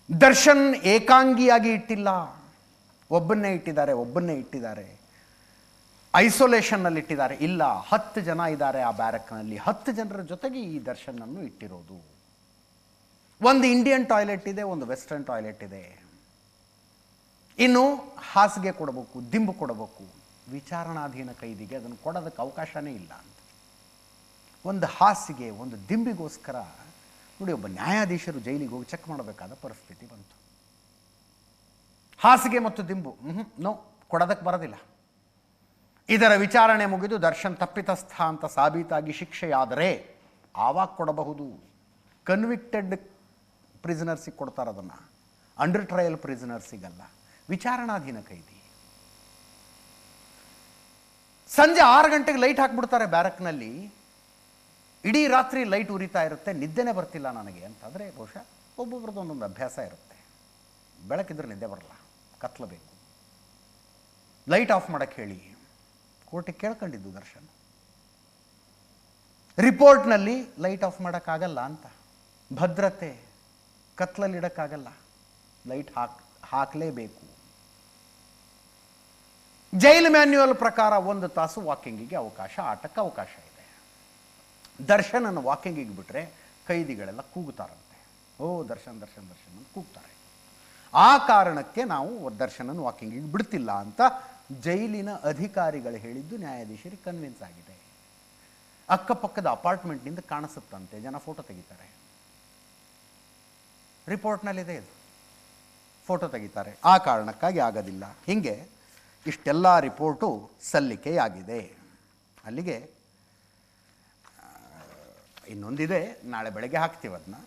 ದರ್ಶನ್ ಏಕಾಂಗಿಯಾಗಿ ಇಟ್ಟಿಲ್ಲ, ಒಬ್ಬನ್ನೇ ಇಟ್ಟಿದ್ದಾರೆ. ಐಸೋಲೇಷನ್ನಲ್ಲಿ ಇಟ್ಟಿದ್ದಾರೆ. ಇಲ್ಲ, 10 ಜನ ಇದ್ದಾರೆ ಆ ಬ್ಯಾರಕ್ನಲ್ಲಿ. 10 ಜನರ ಜೊತೆಗೆ ಈ ದರ್ಶನನ್ನು ಇಟ್ಟಿರೋದು. ಒಂದು ಇಂಡಿಯನ್ ಟಾಯ್ಲೆಟ್ ಇದೆ, ಒಂದು ವೆಸ್ಟರ್ನ್ ಟಾಯ್ಲೆಟ್ ಇದೆ. ಇನ್ನು ಹಾಸಿಗೆ ಕೊಡಬೇಕು, ದಿಂಬು ಕೊಡಬೇಕು. ವಿಚಾರಣಾಧೀನ ಕೈದಿಗೆ ಅದನ್ನು ಕೊಡೋದಕ್ಕೆ ಅವಕಾಶನೇ ಇಲ್ಲ ಅಂತ. ಒಂದು ಹಾಸಿಗೆ, ಒಂದು ದಿಂಬಿಗೋಸ್ಕರ ನೋಡಿ, ಒಬ್ಬ ನ್ಯಾಯಾಧೀಶರು ಜೈಲಿಗೆ ಹೋಗಿ ಚೆಕ್ ಮಾಡಬೇಕಾದ ಪರಿಸ್ಥಿತಿ ಬಂತು. ಹಾಸಿಗೆ ಮತ್ತು ದಿಂಬು ನೋ, ಕೊಡೋದಕ್ಕೆ ಬರೋದಿಲ್ಲ. ಇದರ ವಿಚಾರಣೆ ಮುಗಿದು ದರ್ಶನ್ ತಪ್ಪಿತಸ್ಥ ಅಂತ ಸಾಬೀತಾಗಿ ಶಿಕ್ಷೆಯಾದರೆ ಆವಾಗ ಕೊಡಬಹುದು. ಕನ್ವಿಕ್ಟೆಡ್ ಪ್ರಿಸನರ್ಸಿಗೆ ಕೊಡ್ತಾರೆ ಅದನ್ನು, ಅಂಡರ್ ಟ್ರಯಲ್ ಪ್ರಿಸನರ್ಸಿಗಲ್ಲ. ವಿಚಾರಣಾಧೀನ ಕೈದಿ. ಸಂಜೆ 6 ಗಂಟೆಗೆ ಲೈಟ್ ಹಾಕ್ಬಿಡ್ತಾರೆ ಬ್ಯಾರಕ್ನಲ್ಲಿ. ಇಡೀ ರಾತ್ರಿ ಲೈಟ್ ಉರಿತಾ ಇರುತ್ತೆ, ನಿದ್ದೆನೇ ಬರ್ತಿಲ್ಲ ನನಗೆ ಅಂತಂದರೆ ಬಹುಶಃ ಒಬ್ಬೊಬ್ರದ್ದು ಒಂದೊಂದು ಅಭ್ಯಾಸ ಇರುತ್ತೆ. ಬೆಳಕಿದ್ರೆ ನಿದ್ದೆ ಬರಲ್ಲ, ಕತ್ಲಬೇಕು. ಲೈಟ್ ಆಫ್ ಮಾಡೋಕ್ಕೆ ಹೇಳಿ ಕೋರ್ಟಿಗೆ ಕೇಳ್ಕೊಂಡಿದ್ದು ದರ್ಶನ್. ರಿಪೋರ್ಟ್ನಲ್ಲಿ ಲೈಟ್ ಆಫ್ ಮಾಡೋಕ್ಕಾಗಲ್ಲ ಅಂತ, ಭದ್ರತೆ, ಕತ್ಲಲ್ಲಿಡೋಕ್ಕಾಗಲ್ಲ, ಲೈಟ್ ಹಾಕಲೇಬೇಕು. ಜೈಲು ಮ್ಯಾನ್ಯುವಲ್ ಪ್ರಕಾರ 1 ತಾಸು ವಾಕಿಂಗಿಗೆ ಅವಕಾಶ, ಆಟಕ್ಕೆ ಅವಕಾಶ ಇದೆ. ದರ್ಶನನ್ನು ವಾಕಿಂಗಿಗೆ ಬಿಟ್ಟರೆ ಕೈದಿಗಳೆಲ್ಲ ಕೂಗುತ್ತಾರಂತೆ. ಓ ದರ್ಶನ್ ದರ್ಶನ್ ದರ್ಶನ್ ಅಂತ ಕೂಗ್ತಾರೆ. ಆ ಕಾರಣಕ್ಕೆ ನಾವು ದರ್ಶನನ್ನು ವಾಕಿಂಗಿಗೆ ಬಿಡ್ತಿಲ್ಲ ಅಂತ ಜೈಲಿನ ಅಧಿಕಾರಿಗಳು ಹೇಳಿದ್ದು ನ್ಯಾಯಾಧೀಶರಿಗೆ ಕನ್ವಿನ್ಸ್ ಆಗಿದೆ. ಅಕ್ಕಪಕ್ಕದ ಅಪಾರ್ಟ್ಮೆಂಟ್ನಿಂದ ಕಾಣಿಸುತ್ತಂತೆ, ಜನ ಫೋಟೋ ತೆಗಿತಾರೆ. ರಿಪೋರ್ಟ್ನಲ್ಲಿದೆ ಇದು, ಫೋಟೋ ತೆಗಿತಾರೆ. ಆ ಕಾರಣಕ್ಕಾಗಿ ಆಗೋದಿಲ್ಲ. ಹೀಗೆ ಇಷ್ಟೆಲ್ಲ ರಿಪೋರ್ಟು ಸಲ್ಲಿಕೆಯಾಗಿದೆ. ಅಲ್ಲಿಗೆ ಇನ್ನೊಂದಿದೆ, ನಾಳೆ ಬೆಳಗ್ಗೆ ಹಾಕ್ತೀವಿ ಅದನ್ನ.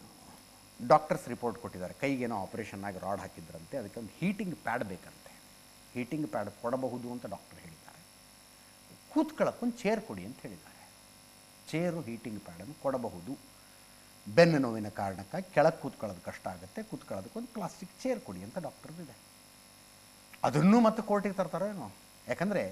ಡಾಕ್ಟರ್ಸ್ ರಿಪೋರ್ಟ್ ಕೊಟ್ಟಿದ್ದಾರೆ, ಕೈಗೇನೋ ಆಪರೇಷನ್ ಆಗಿ ರಾಡ್ ಹಾಕಿದ್ರಂತೆ, ಅದಕ್ಕೆ ಒಂದು ಹೀಟಿಂಗ್ ಪ್ಯಾಡ್ ಬೇಕಂತೆ. ಹೀಟಿಂಗ್ ಪ್ಯಾಡ್ ಕೊಡಬಹುದು ಅಂತ ಡಾಕ್ಟರ್ ಹೇಳಿದ್ದಾರೆ. ಕೂತ್ಕೊಳ್ಳೋಕ್ಕೊಂದು ಚೇರ್ ಕೊಡಿ ಅಂತ ಹೇಳಿದ್ದಾರೆ. ಚೇರು ಹೀಟಿಂಗ್ ಪ್ಯಾಡನ್ನು ಕೊಡಬಹುದು. ಬೆನ್ನು ನೋವಿನ ಕಾರಣಕ್ಕಾಗಿ ಕೆಳಗೆ ಕೂತ್ಕೊಳ್ಳೋದು ಕಷ್ಟ ಆಗುತ್ತೆ, ಕೂತ್ಕೊಳ್ಳೋದಕ್ಕೊಂದು ಪ್ಲಾಸ್ಟಿಕ್ ಚೇರ್ ಕೊಡಿ ಅಂತ ಡಾಕ್ಟರ್ದಿದೆ. ಅದನ್ನು ಮತ್ತೆ ಕೋರ್ಟಿಗೆ ತರ್ತಾರೋ ಏನೋ. ಯಾಕಂದರೆ